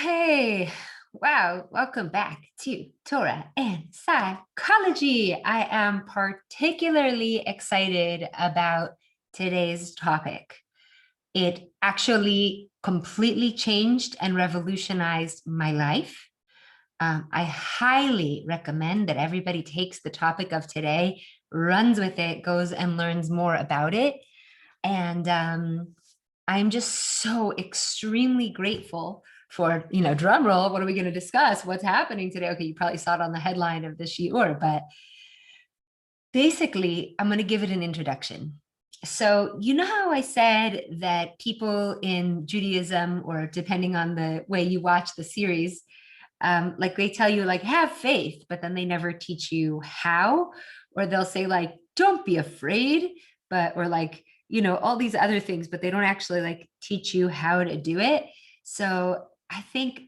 Hey, wow, welcome back to Torah and Psychology. I am particularly excited about today's topic. It actually completely changed and revolutionized my life. I highly recommend that everybody takes the topic of today, runs with it, goes and learns more about it. And I'm just so extremely grateful for, drum roll. What are we going to discuss? What's happening today? Okay, you probably saw it on the headline of the shiur, but basically, I'm going to give it an introduction. So, you know how I said that people in Judaism, or depending on the way you watch the series, like they tell you, like, have faith, but then they never teach you how, or they'll say, like, don't be afraid, or like, all these other things, but they don't actually like teach you how to do it. So I think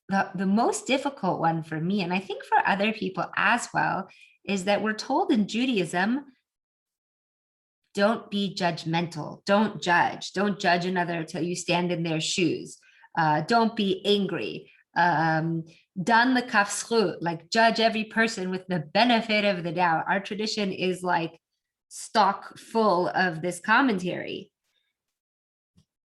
the most difficult one for me, and I think for other people as well, is that we're told in Judaism, don't be judgmental, don't judge another until you stand in their shoes. Don't be angry. Dan the kafschut, like judge every person with the benefit of the doubt. Our tradition is like stock full of this commentary.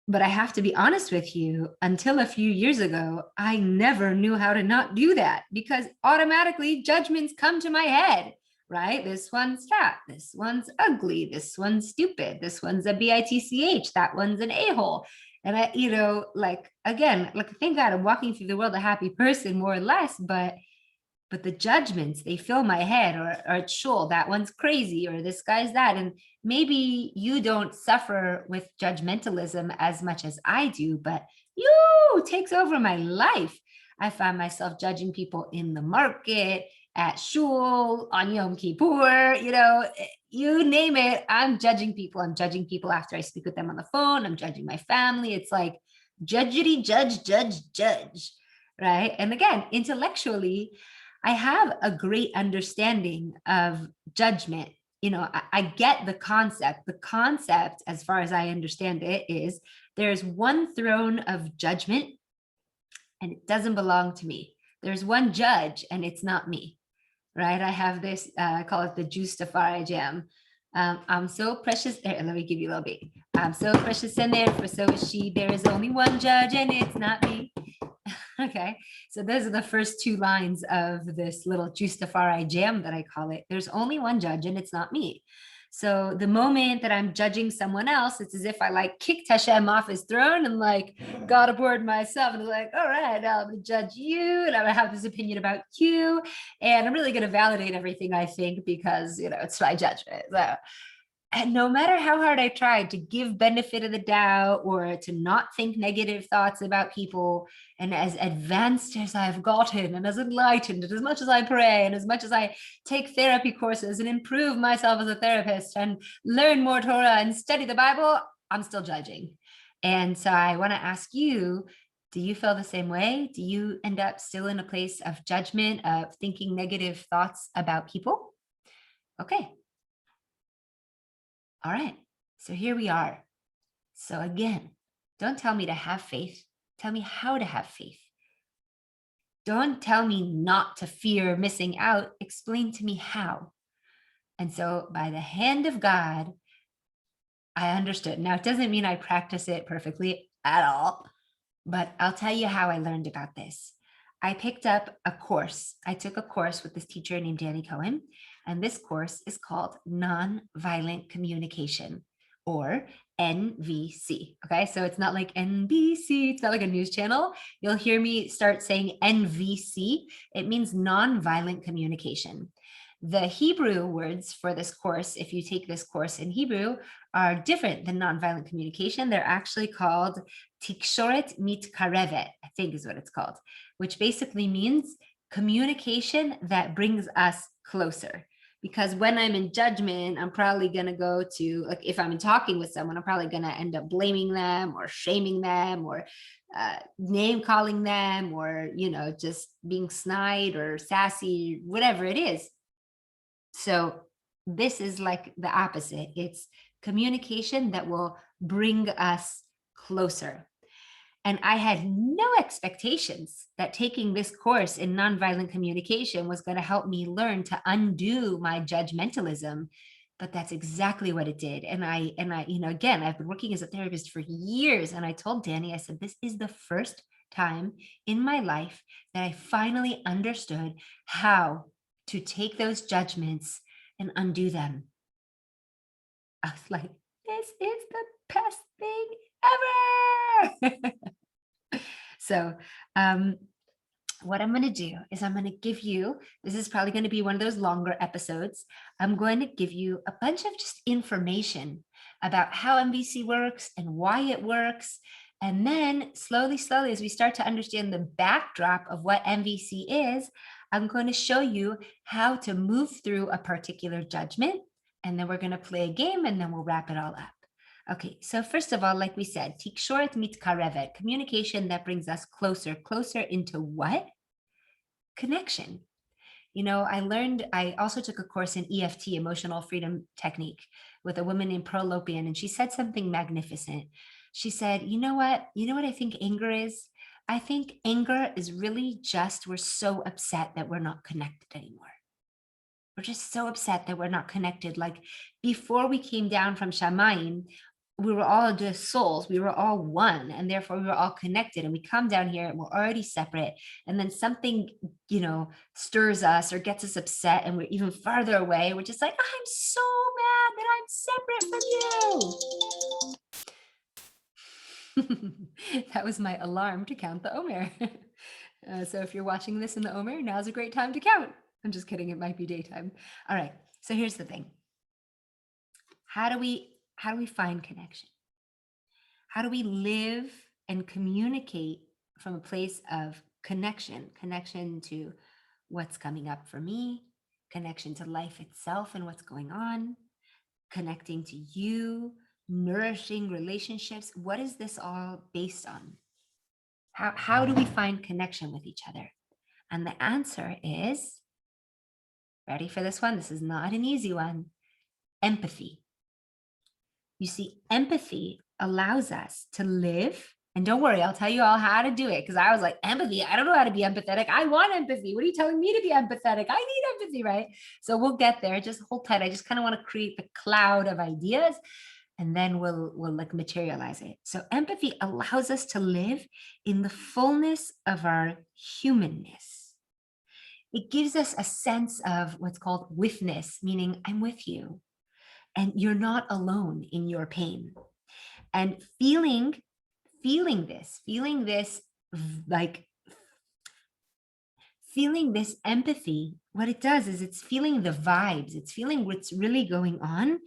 But I have to be honest with you, until a few years ago, I never knew how to not do that because automatically judgments come to my head, right? This one's fat, this one's ugly, this one's stupid, this one's a bitch, that one's an a-hole. And like, again, like, thank God I'm walking through the world a happy person, more or less, but the judgments, they fill my head, or sure, that one's crazy, or this guy's that. And maybe you don't suffer with judgmentalism as much as I do, but you takes over my life. I find myself judging people in the market, at shul, on Yom Kippur, you name it. I'm judging people. I'm judging people after I speak with them on the phone. I'm judging my family. It's like judgity, judge, right? And again, intellectually, I have a great understanding of judgment. I get the concept. The concept, as far as I understand it, is there's one throne of judgment and it doesn't belong to me. There's one judge and it's not me, right? I have this, I call it the Justafari jam. I'm so precious. Here, let me give you a little bit. I'm so precious and therefore so is she. There is only one judge and it's not me. Okay, so those are the first two lines of this little Justafari jam that I call it. There's only one judge and it's not me. So the moment that I'm judging someone else, it's as if I like kicked Hashem off his throne and like got aboard myself and like, all right, now I'm gonna judge you and I'm gonna have this opinion about you. And I'm really gonna validate everything I think because, it's my judgment. So, and no matter how hard I tried to give benefit of the doubt or to not think negative thoughts about people, and as advanced as I've gotten and as enlightened and as much as I pray and as much as I take therapy courses and improve myself as a therapist and learn more Torah and study the Bible, I'm still judging. And so I want to ask you, do you feel the same way? Do you end up still in a place of judgment, of thinking negative thoughts about people? Okay. All right, so here we are. So again, don't tell me to have faith. Tell me how to have faith. Don't tell me not to fear missing out. Explain to me how. And so by the hand of God, I understood. Now, it doesn't mean I practice it perfectly at all, but I'll tell you how I learned about this. I picked up a course. I took a course with this teacher named Danny Cohen, and this course is called Nonviolent Communication, or NVC. Okay, so it's not like NBC, it's not like a news channel. You'll hear me start saying NVC. It means nonviolent communication. The Hebrew words for this course, if you take this course in Hebrew, are different than nonviolent communication. They're actually called Tikshoret Mitkarevet, I think is what it's called, which basically means communication that brings us closer. Because when I'm in judgment, I'm probably going to go to, like, if I'm talking with someone, I'm probably going to end up blaming them or shaming them or name calling them or, just being snide or sassy, whatever it is. So this is like the opposite. It's communication that will bring us closer. And I had no expectations that taking this course in nonviolent communication was going to help me learn to undo my judgmentalism. But that's exactly what it did. And I, again, I've been working as a therapist for years. And I told Danny, I said, this is the first time in my life that I finally understood how to take those judgments and undo them. I was like, this is the best thing ever. So what I'm going to do is I'm going to give you, this is probably going to be one of those longer episodes. I'm going to give you a bunch of just information about how MVC works and why it works. And then slowly, as we start to understand the backdrop of what MVC is, I'm going to show you how to move through a particular judgment. And then we're going to play a game and then we'll wrap it all up. Okay, so first of all, like we said, tikshoret mitkarevet, communication that brings us closer into what? Connection. I also took a course in EFT, emotional freedom technique, with a woman named Pearl Lopian, and she said something magnificent. She said, you know what I think anger is? I think anger is really just, we're so upset that we're not connected anymore. We're just so upset that we're not connected. Like before we came down from Shamayim, we were all just souls. We were all one, and therefore we were all connected. And we come down here and we're already separate. And then something, stirs us or gets us upset, and we're even farther away. We're just like, I'm so mad that I'm separate from you. That was my alarm to count the Omer. So if you're watching this in the Omer, now's a great time to count. I'm just kidding. It might be daytime. All right. So here's the thing. How do we find connection? How do we live and communicate from a place of connection to what's coming up for me, connection to life itself and what's going on, connecting to you, nourishing relationships? What is this all based on? How do we find connection with each other? And the answer is, ready for this one? This is not an easy one. Empathy. You see, empathy allows us to live, and don't worry, I'll tell you all how to do it, because I was like, empathy, I don't know how to be empathetic. I want empathy. What are you telling me to be empathetic? I need empathy, right? So we'll get there. Just hold tight. I just kind of want to create the cloud of ideas, and then we'll like materialize it. So empathy allows us to live in the fullness of our humanness. It gives us a sense of what's called withness, meaning I'm with you and you're not alone in your pain. And feeling this empathy, what it does is it's feeling the vibes, it's feeling what's really going on.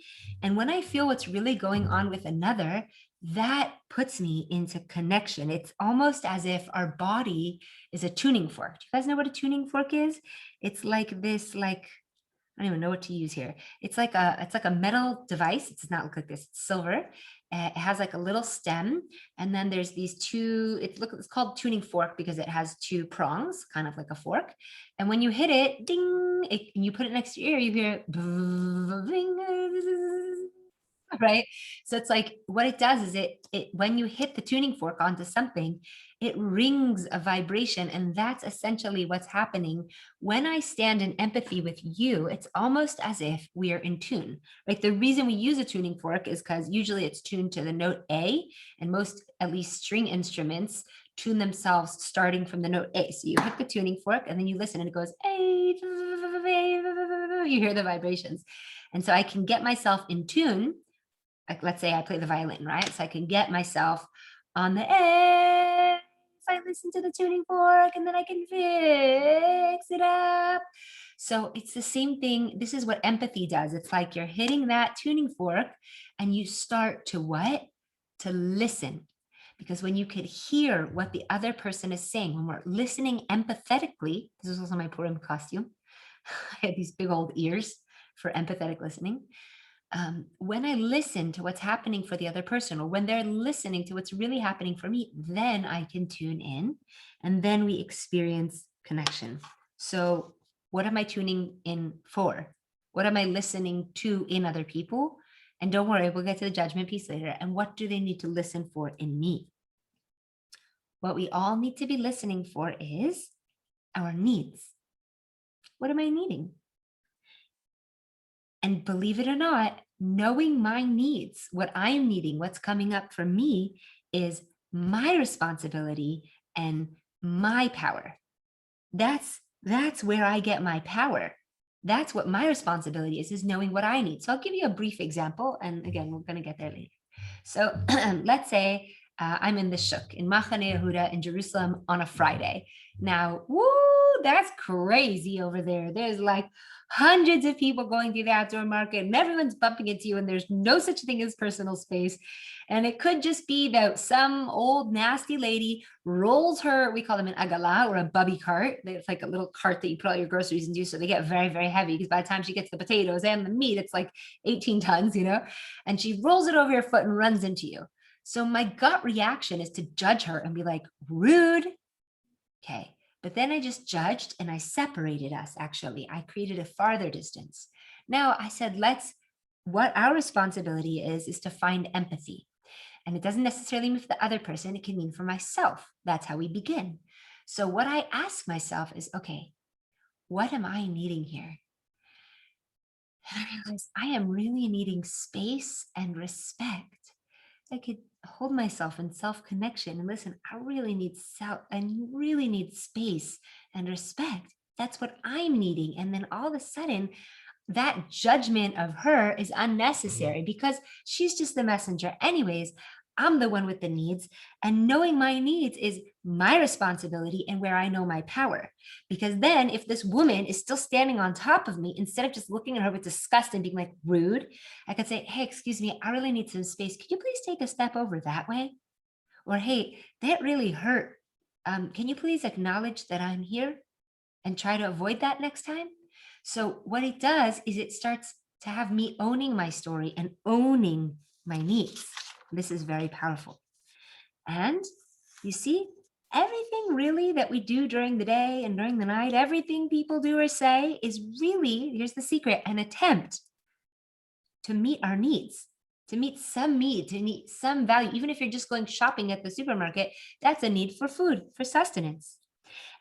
And when I feel what's really going on with another, that puts me into connection. It's almost as if our body is a tuning fork. Do you guys know what a tuning fork is? It's like this, I don't even know what to use here. It's like a metal device. It does not look like this. It's silver. It has like a little stem, and then there's these two. It's called tuning fork because it has two prongs, kind of like a fork. And when you hit it, ding, and you put it next to your ear, you hear right? So it's like what it does is it when you hit the tuning fork onto something, it rings a vibration, and that's essentially what's happening when I stand in empathy with you. It's almost as if we are in tune, right? The reason we use a tuning fork is because usually it's tuned to the note A, and most, at least string instruments, tune themselves starting from the note A. So you hit the tuning fork and then you listen and it goes A, you hear the vibrations. And so I can get myself in tune. Like, let's say I play the violin, right? So I can get myself on the A. I listen to the tuning fork and then I can fix it up. So it's the same thing. This is what empathy does. It's like you're hitting that tuning fork and you start to what? To listen. Because when you could hear what the other person is saying, when we're listening empathetically, this is also my Purim costume. I had these big old ears for empathetic listening. When I listen to what's happening for the other person, or when they're listening to what's really happening for me, then I can tune in, and then we experience connection. So what am I tuning in for? What am I listening to in other people? And don't worry, we'll get to the judgment piece later. And what do they need to listen for in me? what we all need to be listening for is our needs. What am I needing? And believe it or not, knowing my needs, what I'm needing, what's coming up for me is my responsibility and my power. That's where I get my power. That's what my responsibility is knowing what I need. So I'll give you a brief example. And again, we're going to get there later. So let's say I'm in the Shuk in Machane Yehuda in Jerusalem on a Friday. Now, woo, that's crazy over there. There's like hundreds of people going through the outdoor market and everyone's bumping into you and there's no such thing as personal space. And it could just be that some old nasty lady rolls her, we call them an agala or a bubby cart. It's like a little cart that you put all your groceries into. So they get very, very heavy because by the time she gets the potatoes and the meat, it's like 18 tons, and she rolls it over your foot and runs into you. So my gut reaction is to judge her and be like, rude. Okay. But then I just judged and I separated us. Actually, I created a farther distance. Now I said, what our responsibility is to find empathy. And it doesn't necessarily mean for the other person. It can mean for myself. That's how we begin. So what I ask myself is, okay, what am I needing here? And I realized I am really needing space and respect. I could hold myself in self-connection and listen, I really need space and respect. That's what I'm needing. And then all of a sudden, that judgment of her is unnecessary because she's just the messenger. Anyways, I'm the one with the needs, and knowing my needs is my responsibility and where I know my power. Because then if this woman is still standing on top of me, instead of just looking at her with disgust and being like rude, I could say, hey, excuse me, I really need some space. Could you please take a step over that way? Or, hey, that really hurt. Can you please acknowledge that I'm here and try to avoid that next time? So what it does is it starts to have me owning my story and owning my needs. This is very powerful. And you see, everything really that we do during the day and during the night, everything people do or say is really, here's the secret, an attempt to meet our needs, to meet some need, to meet some value. Even if you're just going shopping at the supermarket, that's a need for food, for sustenance.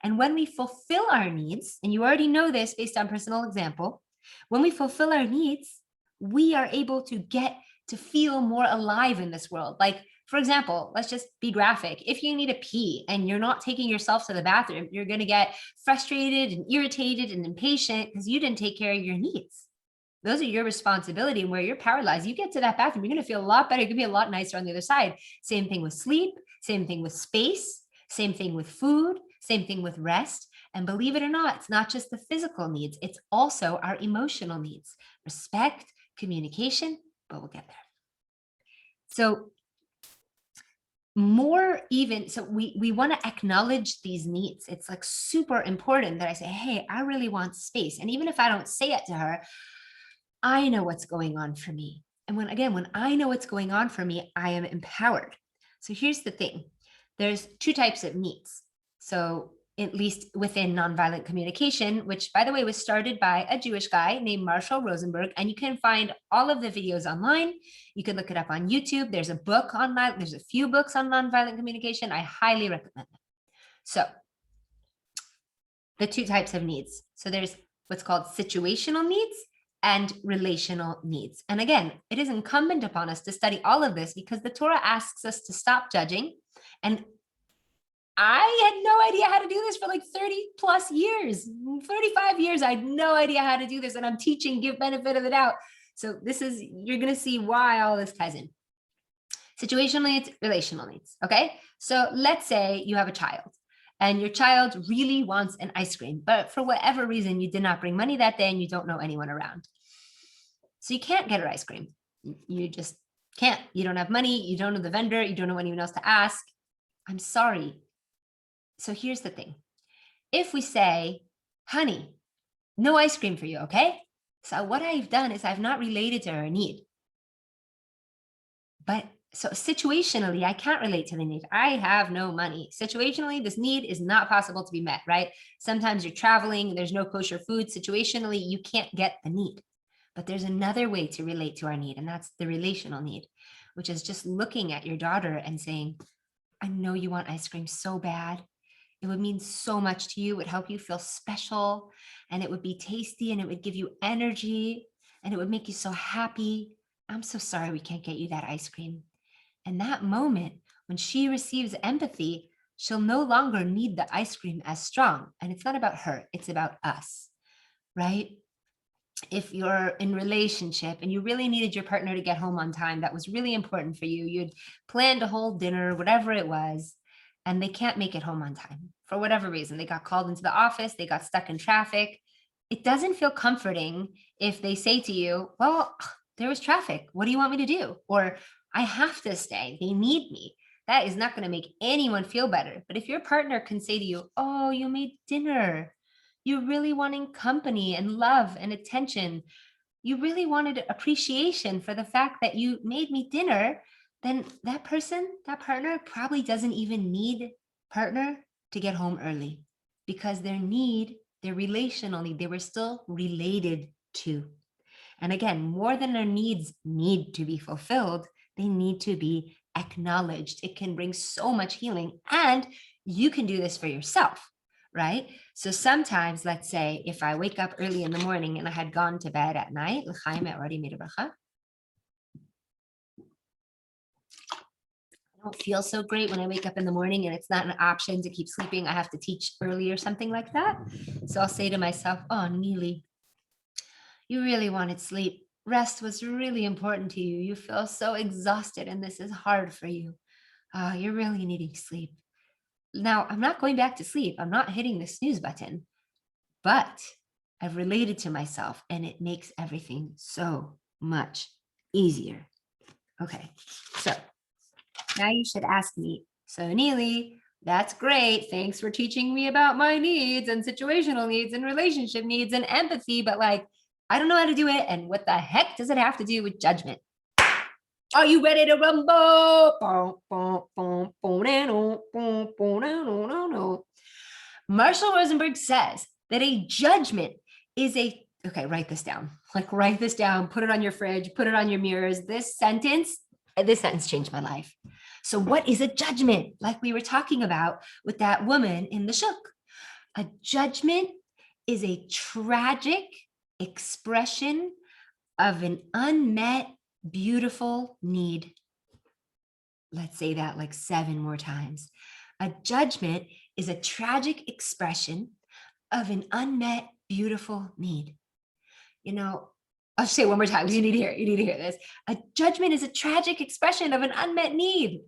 And when we fulfill our needs, and you already know this based on personal example, when we fulfill our needs, we are able to get to feel more alive in this world. Like, for example, let's just be graphic. If you need a pee and you're not taking yourself to the bathroom, you're going to get frustrated and irritated and impatient because you didn't take care of your needs. Those are your responsibility, and where you're paralyzed, you get to that bathroom, you're going to feel a lot better. You're going to be a lot nicer on the other side. Same thing with sleep, same thing with space, same thing with food, same thing with rest. And believe it or not, it's not just the physical needs, it's also our emotional needs, respect, communication, but we'll get there. So we want to acknowledge these needs. It's like super important that I say, hey, I really want space. And even if I don't say it to her, I know what's going on for me. And when I know what's going on for me, I am empowered. So here's the thing. There's two types of needs. So at least within nonviolent communication, which by the way was started by a Jewish guy named Marshall Rosenberg, and you can find all of the videos online. You can look it up on YouTube. There's a book on that. There's a few books on nonviolent communication. I highly recommend them. So the two types of needs. So there's what's called situational needs and relational needs. And again, it is incumbent upon us to study all of this because the Torah asks us to stop judging. And I had no idea how to do this for like 30 plus years, 35 years. I had no idea how to do this. And I'm teaching, give benefit of the doubt. So you're going to see why all this ties in. Situational needs, relational needs. Okay. So let's say you have a child and your child really wants an ice cream, but for whatever reason, you did not bring money that day and you don't know anyone around. So you can't get her ice cream. You just can't. You don't have money. You don't know the vendor. You don't know anyone else to ask. I'm sorry. So here's the thing. If we say, honey, no ice cream for you, okay? So what I've done is I've not related to her need. But so situationally, I can't relate to the need. I have no money. Situationally, this need is not possible to be met, right? Sometimes you're traveling, there's no kosher food. Situationally, you can't get the need. But there's another way to relate to our need, and that's the relational need, which is just looking at your daughter and saying, I know you want ice cream so bad. It would mean so much to you. It would help you feel special, and it would be tasty, and it would give you energy, and it would make you so happy. I'm so sorry we can't get you that ice cream. And that moment, when she receives empathy, she'll no longer need the ice cream as strong. And it's not about her, it's about us, right? If you're in relationship and you really needed your partner to get home on time, that was really important for you. You'd planned a whole dinner, whatever it was, and they can't make it home on time for whatever reason. They got called into the office, they got stuck in traffic. It doesn't feel comforting if they say to you, well, there was traffic. What do you want me to do? Or I have to stay. They need me. That is not going to make anyone feel better. But if your partner can say to you, oh, you made dinner, you're really wanting company and love and attention, you really wanted appreciation for the fact that you made me dinner, then that person, that partner probably doesn't even need partner to get home early, because their relational need, they were still related to. And again, more than their needs need to be fulfilled, they need to be acknowledged. It can bring so much healing, and you can do this for yourself, right? So sometimes, let's say if I wake up early in the morning and I had gone to bed at night, l'chaim, I already made a bracha. I don't feel so great when I wake up in the morning and it's not an option to keep sleeping. I have to teach early or something like that. So I'll say to myself, oh, Neely, you really wanted sleep. Rest was really important to you. You feel so exhausted and this is hard for you. You're really needing sleep. Now, I'm not going back to sleep. I'm not hitting the snooze button, but I've related to myself and it makes everything so much easier. Okay, so now you should ask me, so Neely, that's great. Thanks for teaching me about my needs and situational needs and relationship needs and empathy, but like, I don't know how to do it. And what the heck does it have to do with judgment? Are you ready to rumble? Marshall Rosenberg says that a judgment is okay, write this down. Like, write this down, put it on your fridge, put it on your mirrors. This sentence changed my life. So what is a judgment? Like we were talking about with that woman in the shuk. A judgment is a tragic expression of an unmet, beautiful need. Let's say that like 7 more times. A judgment is a tragic expression of an unmet, beautiful need. You know, I'll say it one more time because you need to hear this. A judgment is a tragic expression of an unmet need.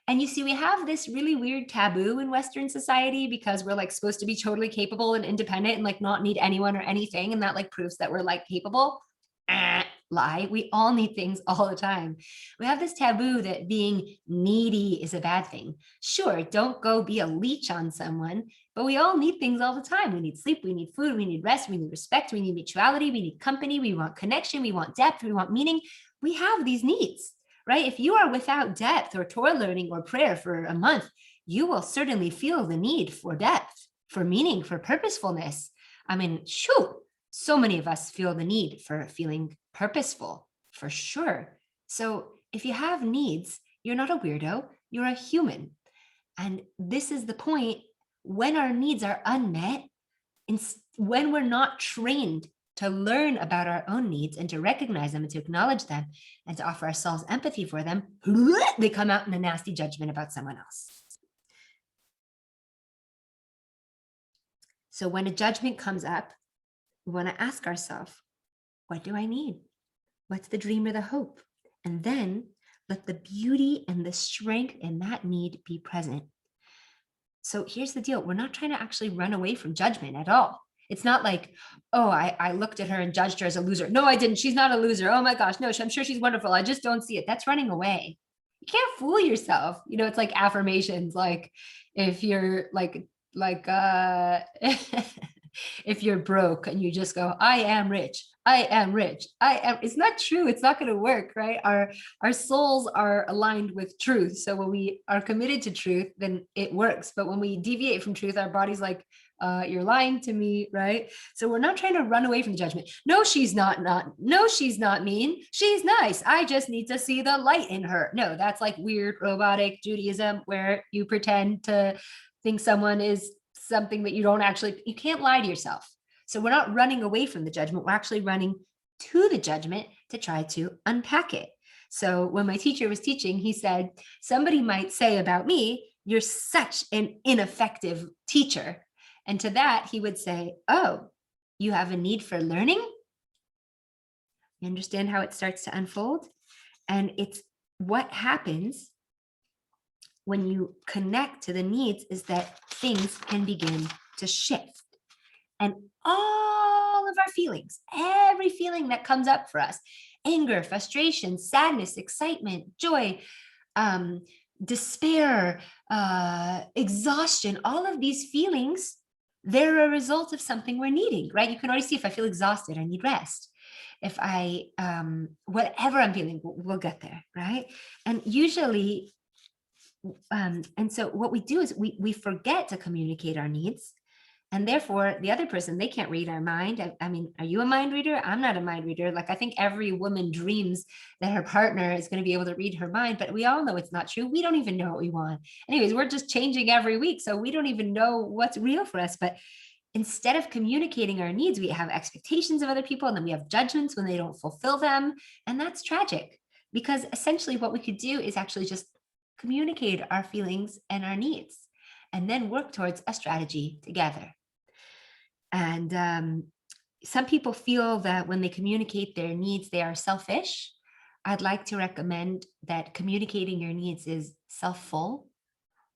And you see, we have this really weird taboo in Western society because we're like supposed to be totally capable and independent and like not need anyone or anything. And that like proves that we're like capable. Lie. We all need things all the time. We have this taboo that being needy is a bad thing. Sure, don't go be a leech on someone, but we all need things all the time. We need sleep, we need food, we need rest, we need respect, we need mutuality, we need company, we want connection, we want depth, we want meaning. We have these needs, right? If you are without depth or Torah learning or prayer for a month, you will certainly feel the need for depth, for meaning, for purposefulness. I mean, shoot, so many of us feel the need for feeling purposeful, for sure. So if you have needs, you're not a weirdo, you're a human. And this is the point. When our needs are unmet, when we're not trained to learn about our own needs and to recognize them and to acknowledge them and to offer ourselves empathy for them, they come out in a nasty judgment about someone else. So when a judgment comes up, we want to ask ourselves, what do I need? What's the dream or the hope? And then let the beauty and the strength in that need be present. So here's the deal. We're not trying to actually run away from judgment at all. It's not like, oh, I looked at her and judged her as a loser. No, I didn't. She's not a loser. Oh my gosh, no, I'm sure she's wonderful. I just don't see it. That's running away. You can't fool yourself. You know, it's like affirmations. Like if you're if you're broke and you just go, I am rich. I am rich. It's not true. It's not going to work, right? Our souls are aligned with truth. So when we are committed to truth, then it works. But when we deviate from truth, our body's like, you're lying to me, right? So we're not trying to run away from the judgment. No, she's not, no, she's not mean. She's nice. I just need to see the light in her. No, that's like weird robotic Judaism where you pretend to think someone is something that you don't actually, you can't lie to yourself. So we're not running away from the judgment. We're actually running to the judgment to try to unpack it. So when my teacher was teaching, he said, somebody might say about me, you're such an ineffective teacher. And to that, he would say, oh, you have a need for learning? You understand how it starts to unfold? And it's what happens when you connect to the needs is that things can begin to shift. And all of our feelings, every feeling that comes up for us, anger, frustration, sadness, excitement, joy, despair, exhaustion, all of these feelings, they're a result of something we're needing, right? You can already see if I feel exhausted, I need rest. If I, whatever I'm feeling, we'll get there, right? And usually, and so what we do is we forget to communicate our needs. And therefore, the other person, they can't read our mind. I mean, are you a mind reader? I'm not a mind reader. Like, I think every woman dreams that her partner is going to be able to read her mind, but we all know it's not true. We don't even know what we want. Anyways, we're just changing every week. So we don't even know what's real for us. But instead of communicating our needs, we have expectations of other people, and then we have judgments when they don't fulfill them. And that's tragic, because essentially what we could do is actually just communicate our feelings and our needs, and then work towards a strategy together. And some people feel that when they communicate their needs, they are selfish. I'd like to recommend that communicating your needs is self-full,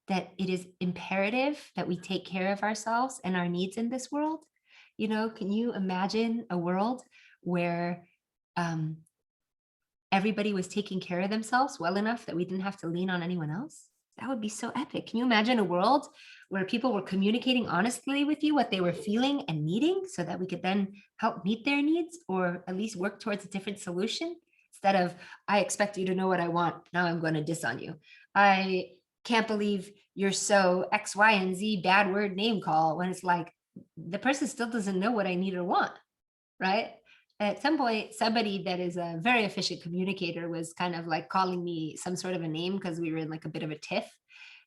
that it is imperative that we take care of ourselves and our needs in this world. You know, can you imagine a world where everybody was taking care of themselves well enough that we didn't have to lean on anyone else? That would be so epic. Can you imagine a world where people were communicating honestly with you what they were feeling and needing, so that we could then help meet their needs, or at least work towards a different solution? Instead of, I expect you to know what I want, now I'm going to diss on you. I can't believe you're so X, Y, and Z bad word name call, when it's like, the person still doesn't know what I need or want, right? At some point, somebody that is a very efficient communicator was kind of like calling me some sort of a name because we were in like a bit of a tiff.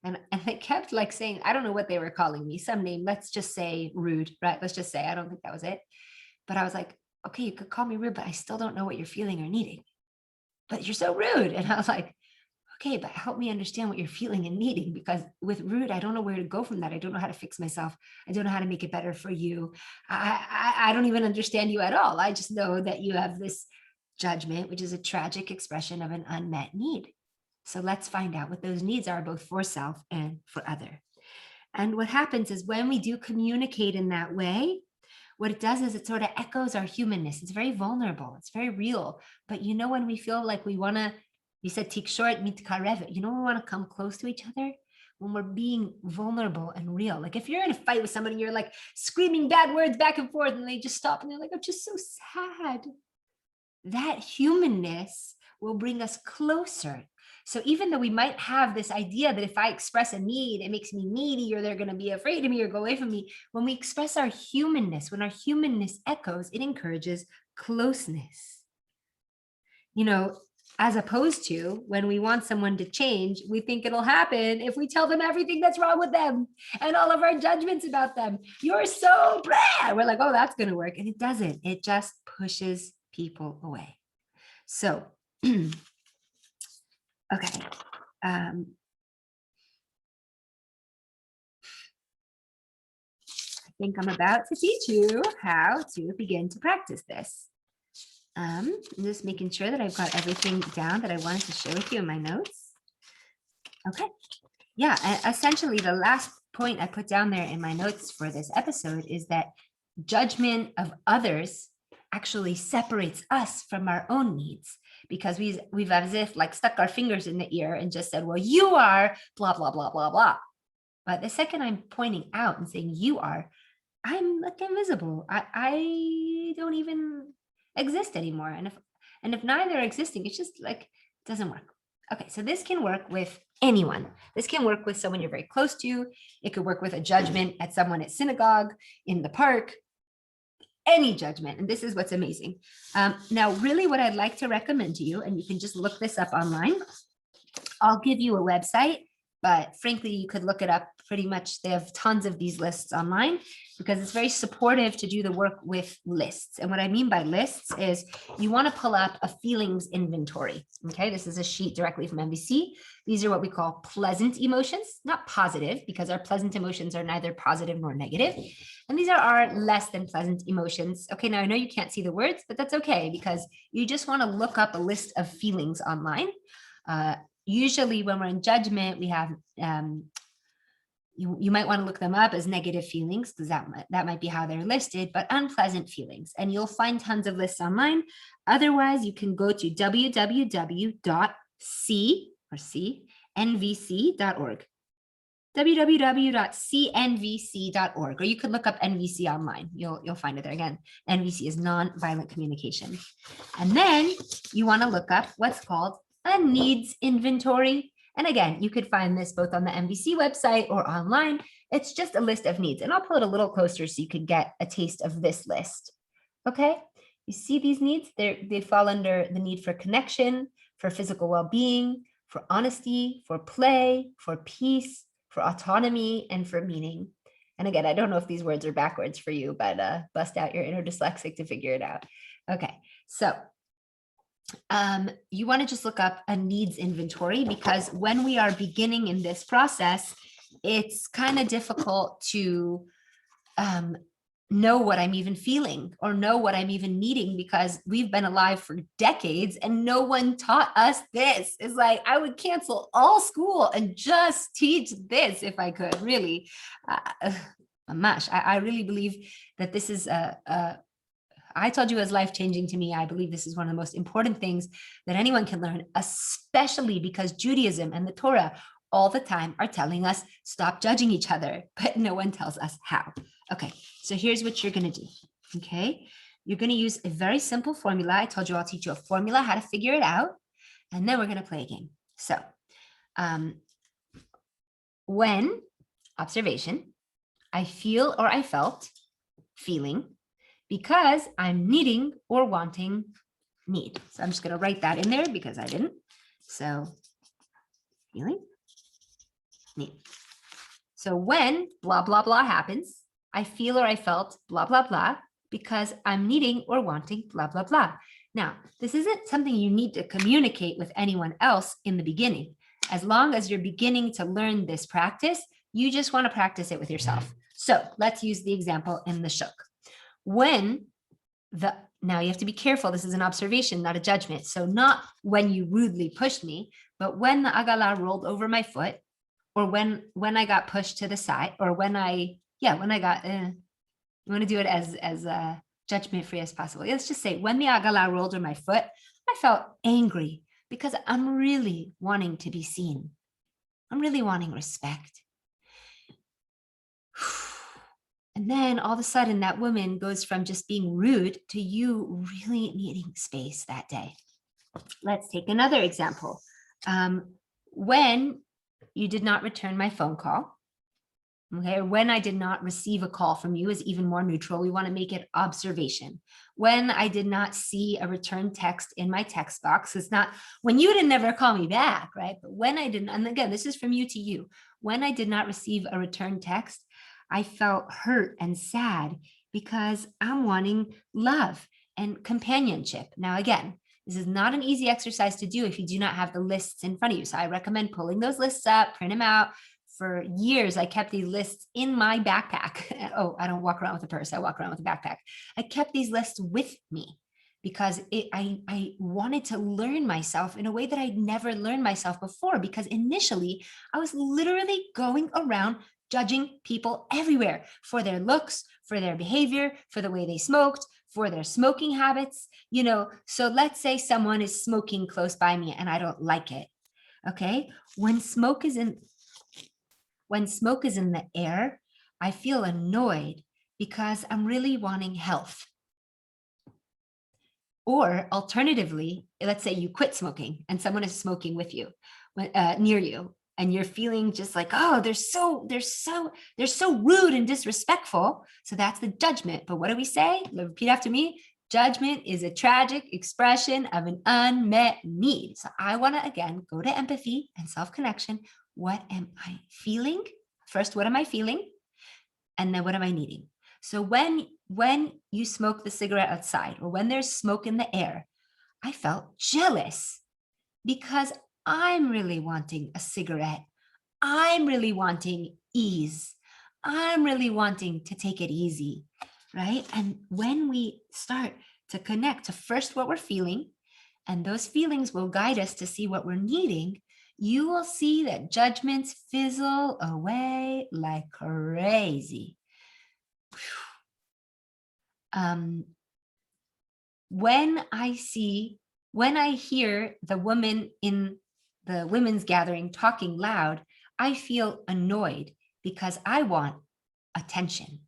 And they kept like saying, I don't know what they were calling me, some name, let's just say rude, right? Let's just say, I don't think that was it. But I was like, okay, you could call me rude, but I still don't know what you're feeling or needing. But you're so rude. And I was like, okay, but help me understand what you're feeling and needing, because with rude, I don't know where to go from that. I don't know how to fix myself. I don't know how to make it better for you. I don't even understand you at all. I just know that you have this judgment, which is a tragic expression of an unmet need. So let's find out what those needs are, both for self and for other. And what happens is when we do communicate in that way, what it does is it sort of echoes our humanness. It's very vulnerable. It's very real. But you know, when we feel like we want to, you said tikshort mitkarevet, you know, we want to come close to each other when we're being vulnerable and real. Like if you're in a fight with somebody, you're like screaming bad words back and forth, and they just stop and they're like, I'm just so sad. That humanness will bring us closer. So even though we might have this idea that if I express a need, it makes me needy, or they're going to be afraid of me or go away from me, when we express our humanness, when our humanness echoes, it encourages closeness. You know, as opposed to when we want someone to change, we think it'll happen if we tell them everything that's wrong with them and all of our judgments about them. You're so bad. We're like, oh, that's going to work. And it doesn't. It just pushes people away. So, okay. I think I'm about to teach you how to begin to practice this. I'm just making sure that I've got everything down that I wanted to share with you in my notes. Okay. Yeah, essentially the last point I put down there in my notes for this episode is that judgment of others actually separates us from our own needs, because we've as if like stuck our fingers in the ear and just said, well, you are blah, blah, blah, blah, blah. But the second I'm pointing out and saying you are, I'm like invisible. I don't even exist anymore. And if neither are existing, it's just like, it doesn't work. Okay, so this can work with anyone. This can work with someone you're very close to. It could work with a judgment at someone at synagogue, in the park, any judgment. And this is what's amazing. Now, really what I'd like to recommend to you, and you can just look this up online. I'll give you a website, but frankly, you could look it up pretty much. They have tons of these lists online because it's very supportive to do the work with lists. And what I mean by lists is you want to pull up a feelings inventory. Okay, this is a sheet directly from MVC. These are what we call pleasant emotions, not positive, because our pleasant emotions are neither positive nor negative. And these are our less than pleasant emotions. Okay, now I know you can't see the words, but that's okay because you just want to look up a list of feelings online. Usually when we're in judgment, we have, you might want to look them up as negative feelings because that might be how they're listed, but unpleasant feelings. And you'll find tons of lists online. Otherwise, you can go to www.cnvc.org. www.cnvc.org, or you could look up NVC online. You'll find it there. Again, NVC is nonviolent communication. And then you want to look up what's called a needs inventory. And again, you could find this both on the MVC website or online. It's just a list of needs. And I'll pull it a little closer so you can get a taste of this list. Okay, you see these needs? They fall under the need for connection, for physical well-being, for honesty, for play, for peace, for autonomy, and for meaning. And again, I don't know if these words are backwards for you, but bust out your inner dyslexic to figure it out. Okay, so you want to just look up a needs inventory because when we are beginning in this process, it's kind of difficult to know what I'm even feeling or know what I'm even needing because we've been alive for decades and no one taught us this. It's like I would cancel all school and just teach this if I could, really. Mamash, I really believe that this is I told you, as life-changing to me. I believe this is one of the most important things that anyone can learn, especially because Judaism and the Torah all the time are telling us stop judging each other, but no one tells us how. Okay, so here's what you're going to do. Okay, you're going to use a very simple formula. I told you I'll teach you a formula, how to figure it out, and then we're going to play a game. So when, observation, I feel or I felt, feeling, because I'm needing or wanting, need. So I'm just going to write that in there because I didn't. So feeling, need. So when blah, blah, blah happens, I feel or I felt blah, blah, blah, because I'm needing or wanting blah, blah, blah. Now, this isn't something you need to communicate with anyone else in the beginning. As long as you're beginning to learn this practice, you just want to practice it with yourself. So let's use the example in the shuk. When now you have to be careful. This is an observation, not a judgment. So not when you rudely pushed me, but when the agala rolled over my foot, or when I got pushed to the side, or when I got, you want to do it as judgment free as possible. Let's just say when the agala rolled over my foot, I felt angry because I'm really wanting to be seen. I'm really wanting respect. And then all of a sudden that woman goes from just being rude to you really needing space that day. Let's take another example. When you did not return my phone call, okay, or when I did not receive a call from you is even more neutral. We want to make it observation. When I did not see a return text in my text box, it's not when you didn't never call me back, right? But when I didn't, and again, this is from you to you. When I did not receive a return text, I felt hurt and sad because I'm wanting love and companionship. Now, again, this is not an easy exercise to do if you do not have the lists in front of you. So I recommend pulling those lists up, print them out. For years, I kept these lists in my backpack. Oh, I don't walk around with a purse. I walk around with a backpack. I kept these lists with me because I wanted to learn myself in a way that I'd never learned myself before, because initially I was literally going around judging people everywhere for their looks, for their behavior, for the way they smoked, for their smoking habits, so let's say someone is smoking close by me and I don't like it. Okay. When smoke is in the air, I feel annoyed because I'm really wanting health. Or alternatively, let's say you quit smoking and someone is smoking with you, near you, and you're feeling just like, oh, they're so rude and disrespectful. So that's the judgment. But what do we say? Repeat after me. Judgment is a tragic expression of an unmet need. So I want to, again, go to empathy and self-connection. What am I feeling? First, what am I feeling? And then what am I needing? So when you smoke the cigarette outside, or when there's smoke in the air, I felt jealous because I'm really wanting a cigarette. I'm really wanting ease. I'm really wanting to take it easy, right? And when we start to connect to first what we're feeling, and those feelings will guide us to see what we're needing, you will see that judgments fizzle away like crazy. When I hear the woman in the women's gathering talking loud, I feel annoyed because I want attention.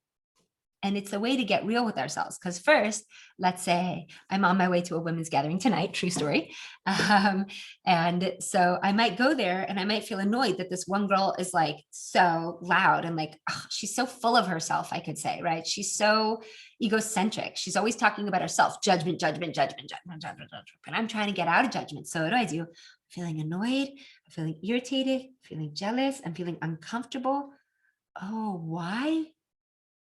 And it's a way to get real with ourselves. Because first, let's say I'm on my way to a women's gathering tonight, true story. And so I might go there and I might feel annoyed that this one girl is like so loud and like, oh, she's so full of herself, I could say, right? She's so egocentric. She's always talking about herself, judgment. And I'm trying to get out of judgment. So what do? I'm feeling annoyed, I'm feeling irritated, feeling jealous, I'm feeling uncomfortable. Oh, why?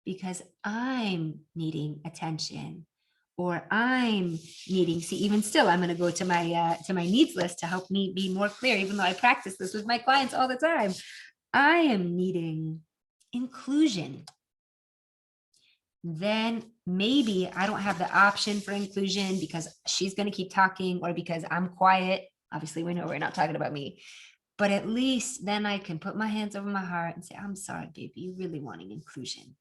Because I'm needing attention, or I'm needing, see, even still, I'm going to go to my needs list to help me be more clear, even though I practice this with my clients all the time. I am needing inclusion. Then maybe I don't have the option for inclusion because she's going to keep talking, or because I'm quiet. Obviously, we know we're not talking about me, but at least then I can put my hands over my heart and say, I'm sorry, baby, you're really wanting inclusion.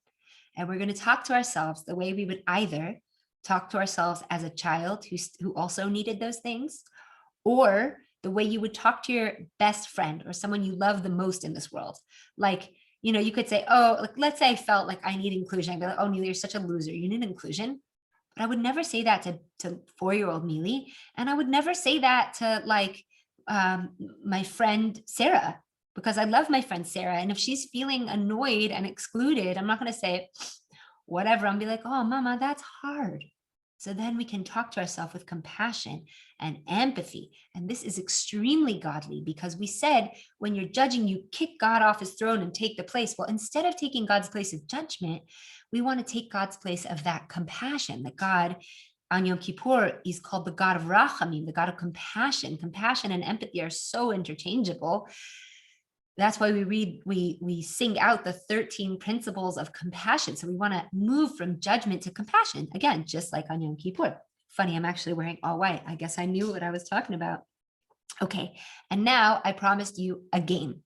And we're going to talk to ourselves the way we would either talk to ourselves as a child who also needed those things, or the way you would talk to your best friend or someone you love the most in this world. Like, you could say, oh, like, let's say I felt like I need inclusion. I'd be like, oh, Neely, you're such a loser. You need inclusion. But I would never say that to 4-year-old Neely. And I would never say that to like my friend Sarah, because I love my friend Sarah. And if she's feeling annoyed and excluded, I'm not going to say whatever. I'm be like, oh, mama, that's hard. So then we can talk to ourselves with compassion and empathy. And this is extremely godly, because we said when you're judging, you kick God off his throne and take the place. Well, instead of taking God's place of judgment, we want to take God's place of that compassion. That God on Yom Kippur is called the God of Rachamim, the God of compassion. Compassion and empathy are so interchangeable. That's why we sing out the 13 principles of compassion. So we want to move from judgment to compassion. Again, just like on Yom Kippur. Funny, I'm actually wearing all white. I guess I knew what I was talking about. Okay, and now I promised you a game.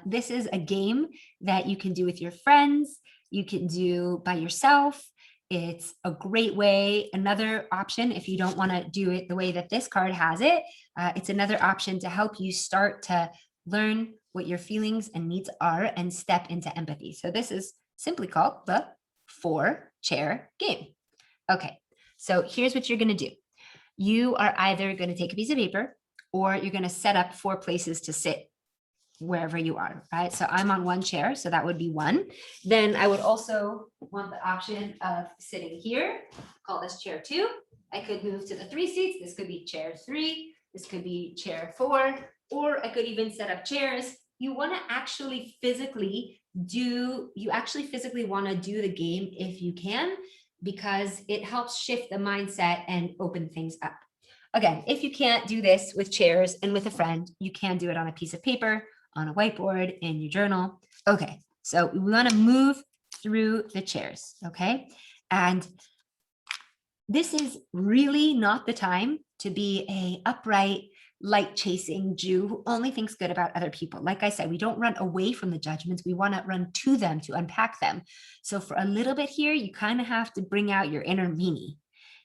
This is a game that you can do with your friends. You can do by yourself. It's a great way. Another option, if you don't want to do it the way that this card has it, it's another option to help you start to learn what your feelings and needs are and step into empathy. So this is simply called the 4-chair game. Okay, so here's what you're going to do. You are either going to take a piece of paper, or you're going to set up 4 places to sit wherever you are, right? So I'm on 1 chair, so that would be 1. Then I would also want the option of sitting here, call this chair 2. I could move to the 3 seats. This could be chair 3. This could be chair 4, or I could even set up chairs. You want to actually physically want to do the game if you can, because it helps shift the mindset and open things up. Again, if you can't do this with chairs and with a friend, you can do it on a piece of paper, on a whiteboard, in your journal. Okay, so we want to move through the chairs, okay? And this is really not the time to be a upright, light-chasing Jew who only thinks good about other people. Like I said, we don't run away from the judgments. We want to run to them to unpack them. So for a little bit here, you kind of have to bring out your inner meanie.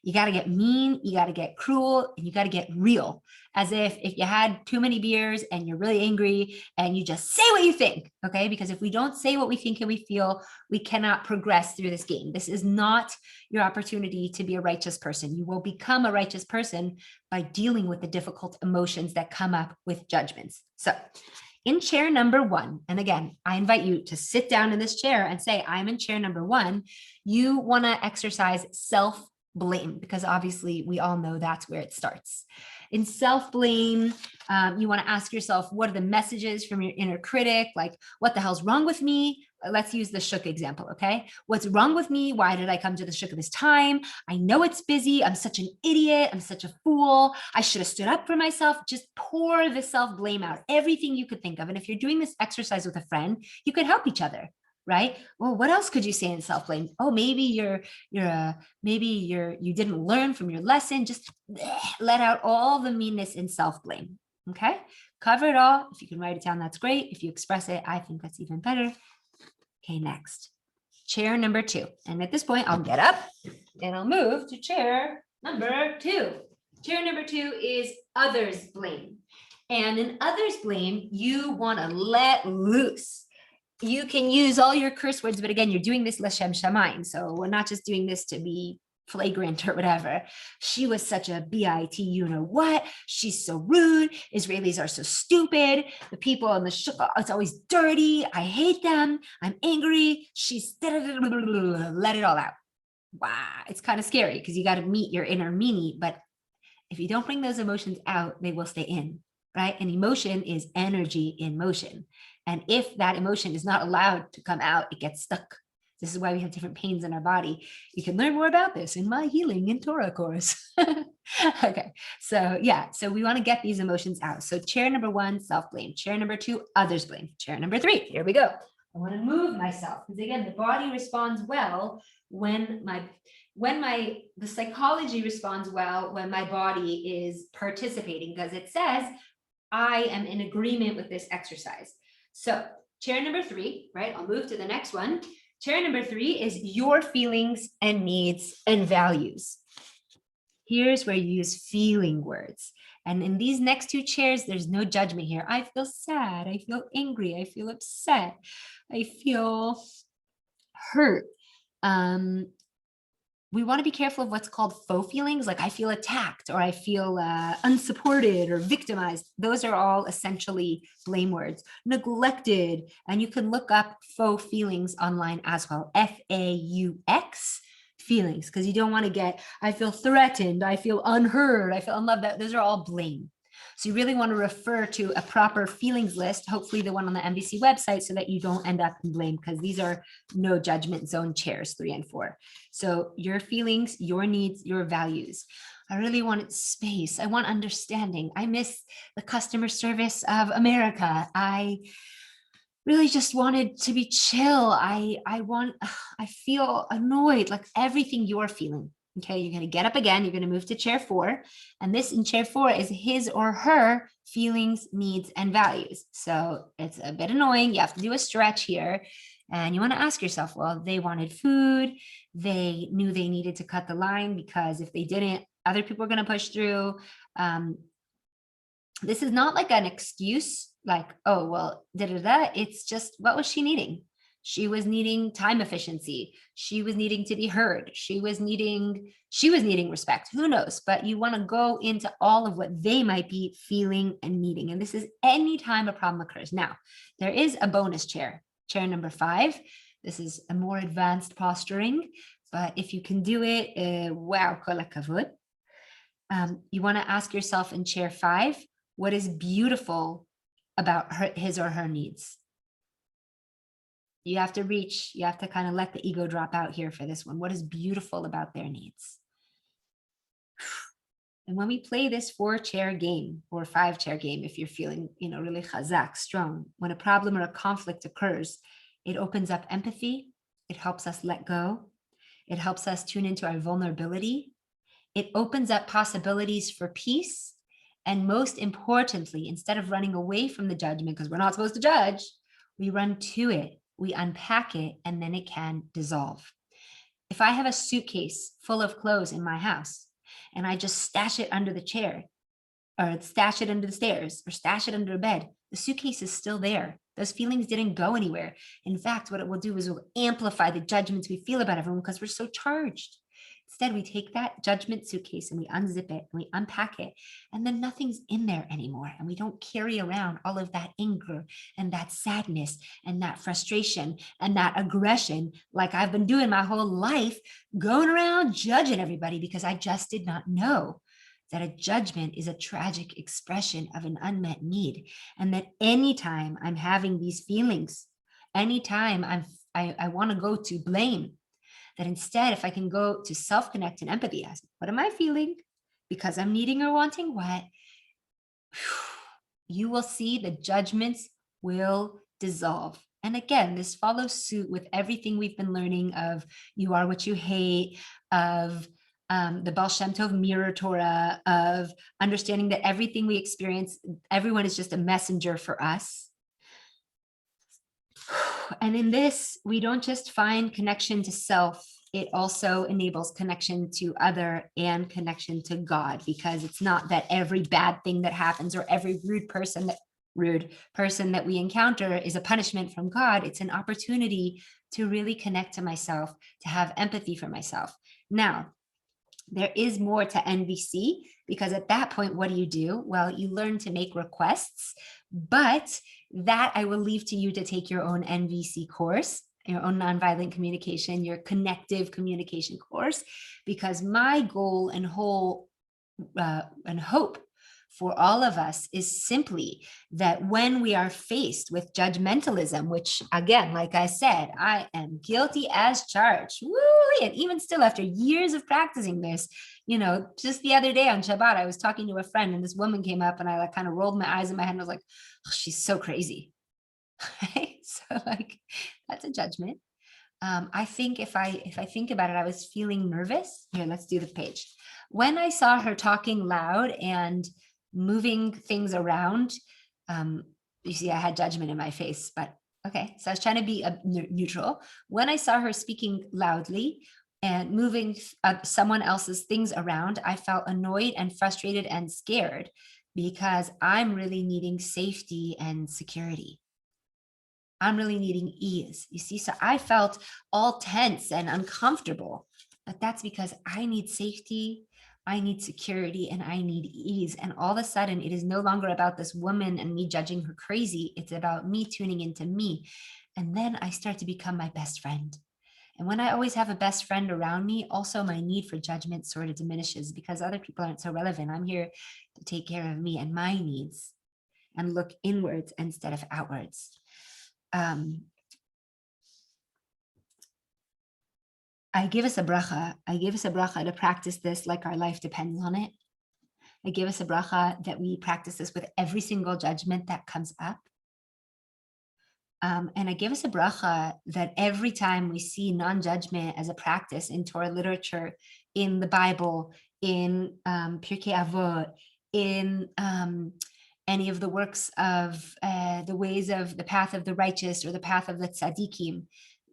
You got to get mean, you got to get cruel, and you got to get real. As if you had too many beers and you're really angry and you just say what you think, okay? Because if we don't say what we think and we feel, we cannot progress through this game. This is not your opportunity to be a righteous person. You will become a righteous person by dealing with the difficult emotions that come up with judgments. So in chair number 1, and again, I invite you to sit down in this chair and say, I'm in chair number 1. You want to exercise self-blame, because obviously we all know that's where it starts. In self-blame, you want to ask yourself, what are the messages from your inner critic? Like, what the hell's wrong with me? Let's use the shuk example, okay? What's wrong with me? Why did I come to the shuk this time? I know it's busy. I'm such an idiot. I'm such a fool. I should have stood up for myself. Just pour the self-blame out, everything you could think of. And if you're doing this exercise with a friend, you could help each other, right? Well, what else could you say in self-blame? Oh, maybe you didn't learn from your lesson. Just let out all the meanness in self-blame, okay? Cover it all. If you can write it down, that's great. If you express it, I think that's even better. Okay, next, chair number 2. And at this point, I'll get up and I'll move to chair number 2. Chair number 2 is others blame. And in others blame, you want to let loose. You can use all your curse words, but again, you're doing this l'shem shamayim. So we're not just doing this to be flagrant or whatever. She was such a bit, you know what? She's so rude. Israelis are so stupid. The people in the shuk, it's always dirty. I hate them. I'm angry. She's let it all out. Wow, it's kind of scary because you got to meet your inner meanie. But if you don't bring those emotions out, they will stay in, right? And emotion is energy in motion. And if that emotion is not allowed to come out, it gets stuck. This is why we have different pains in our body. You can learn more about this in my Healing in Torah course. Okay, so yeah, so we want to get these emotions out. So chair number 1, self-blame. Chair number 2, others blame. Chair number 3, here we go. I want to move myself because again, the body responds well when the psychology responds well when my body is participating, because it says I am in agreement with this exercise. So chair number 3, right? I'll move to the next one. Chair number 3 is your feelings and needs and values. Here's where you use feeling words. And in these next 2 chairs, there's no judgment here. I feel sad. I feel angry. I feel upset. I feel hurt. We want to be careful of what's called faux feelings, like I feel attacked or I feel unsupported or victimized. Those are all essentially blame words. Neglected, and you can look up faux feelings online as well. F-A-U-X, feelings, because you don't want to get, I feel threatened, I feel unheard, I feel unloved. Those are all blame. So you really want to refer to a proper feelings list, hopefully the one on the MBC website, so that you don't end up in blame, because these are no judgment zone chairs 3 and 4. So your feelings, your needs, your values. I really wanted space. I want understanding. I miss the customer service of America. I really just wanted to be chill. I feel annoyed, like everything you're feeling. Okay, you're going to get up again. You're going to move to chair 4. And this in chair 4 is his or her feelings, needs, and values. So it's a bit annoying. You have to do a stretch here. And you want to ask yourself, well, they wanted food. They knew they needed to cut the line because if they didn't, other people are going to push through. This is not like an excuse, like, oh, well, da-da-da. It's just, what was she needing? She was needing time efficiency. She was needing to be heard. She was needing respect. Who knows? But you want to go into all of what they might be feeling and needing. And this is anytime a problem occurs. Now, there is a bonus chair, chair number 5. This is a more advanced posturing, but if you can do it, wow, kol hakavod. You want to ask yourself in chair 5, what is beautiful about his or her needs? You have to reach, you have to kind of let the ego drop out here for this one. What is beautiful about their needs? And when we play this 4-chair game or 5-chair game, if you're feeling, really chazak, strong, when a problem or a conflict occurs, it opens up empathy. It helps us let go. It helps us tune into our vulnerability. It opens up possibilities for peace. And most importantly, instead of running away from the judgment, because we're not supposed to judge, we run to it. We unpack it, and then it can dissolve. If I have a suitcase full of clothes in my house and I just stash it under the chair, or stash it under the stairs, or stash it under a bed, the suitcase is still there. Those feelings didn't go anywhere. In fact, what it will do is it will amplify the judgments we feel about everyone because we're so charged. Instead, we take that judgment suitcase and we unzip it and we unpack it, and then nothing's in there anymore. And we don't carry around all of that anger and that sadness and that frustration and that aggression like I've been doing my whole life, going around judging everybody because I just did not know that a judgment is a tragic expression of an unmet need. And that anytime I'm having these feelings, anytime I want to go to blame, that instead, if I can go to self-connect and empathy, ask, what am I feeling? Because I'm needing or wanting what? You will see the judgments will dissolve. And again, this follows suit with everything we've been learning of you are what you hate, of the Baal Shem Tov mirror Torah, of understanding that everything we experience, everyone is just a messenger for us. And in this, we don't just find connection to self, it also enables connection to other and connection to God, because it's not that every bad thing that happens or every rude person that we encounter is a punishment from God. It's an opportunity to really connect to myself, to have empathy for myself. Now, there is more to NVC, because at that point, what do? Well, you learn to make requests, but that I will leave to you to take your own NVC course, your own nonviolent communication, your connective communication course, because my goal and hope for all of us is simply that when we are faced with judgmentalism, which again, like I said, I am guilty as charged. Woo! And even still, after years of practicing this, just the other day on Shabbat, I was talking to a friend and this woman came up and I kind of rolled my eyes in my head and was like, oh, she's so crazy. Right? So that's a judgment. I think if I think about it, I was feeling nervous. Here, let's do the page. When I saw her talking loud and moving things around, you see, I had judgment in my face, but okay. So I was trying to be neutral. When I saw her speaking loudly and moving someone else's things around, I felt annoyed and frustrated and scared because I'm really needing safety and security. I'm really needing ease, you see? So I felt all tense and uncomfortable, but that's because I need safety, I need security, and I need ease. And all of a sudden, it is no longer about this woman and me judging her crazy. It's about me tuning into me. And then I start to become my best friend. And when I always have a best friend around me, also my need for judgment sort of diminishes because other people aren't so relevant. I'm here to take care of me and my needs and look inwards instead of outwards. I give us a bracha. I give us a bracha to practice this like our life depends on it. I give us a bracha that we practice this with every single judgment that comes up. And I give us a bracha that every time we see non-judgment as a practice in Torah literature, in the Bible, in Pirkei Avot, in any of the works of the ways of the path of the righteous or the path of the tzaddikim,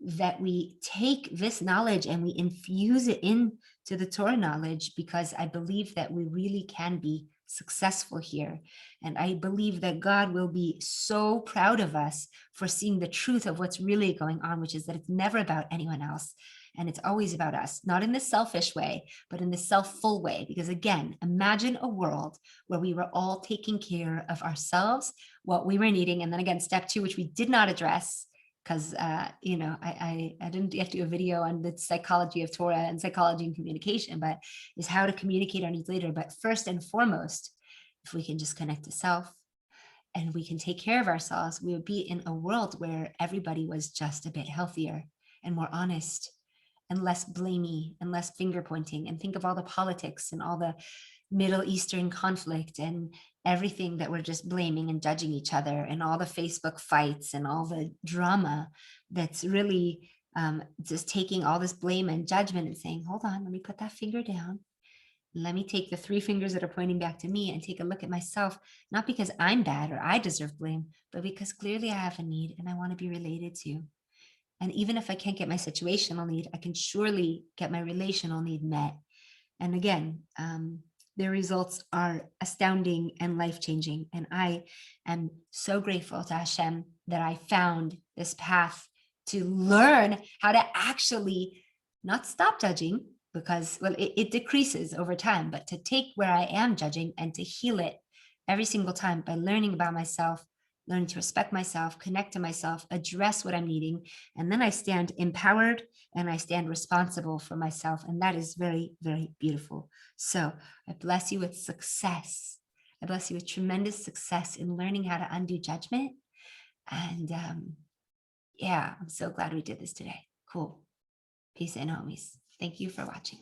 that we take this knowledge and we infuse it into the Torah knowledge, because I believe that we really can be successful here. And I believe that God will be so proud of us for seeing the truth of what's really going on, which is that it's never about anyone else. And it's always about us, not in the selfish way, but in the self-full way. Because again, imagine a world where we were all taking care of ourselves, what we were needing. And then again, step 2, which we did not address, because, I didn't have to do a video on the psychology of Torah and psychology and communication, but is how to communicate our needs later. But first and foremost, if we can just connect to self and we can take care of ourselves, we would be in a world where everybody was just a bit healthier and more honest and less blamey and less finger pointing. And think of all the politics and all the Middle Eastern conflict and everything that we're just blaming and judging each other, and all the Facebook fights and all the drama that's really just taking all this blame and judgment and saying, hold on, let me put that finger down. Let me take the 3 fingers that are pointing back to me and take a look at myself, not because I'm bad or I deserve blame, but because clearly I have a need and I want to be related to. And even if I can't get my situational need, I can surely get my relational need met. And again, the results are astounding and life-changing. And I am so grateful to Hashem that I found this path to learn how to actually not stop judging, because, well, it decreases over time, but to take where I am judging and to heal it every single time by learning about myself, learning to respect myself, connect to myself, address what I'm needing. And then I stand empowered and I stand responsible for myself. And that is very, very beautiful. So I bless you with success. I bless you with tremendous success in learning how to undo judgment. And yeah, I'm so glad we did this today. Cool. Peace and homies. Thank you for watching.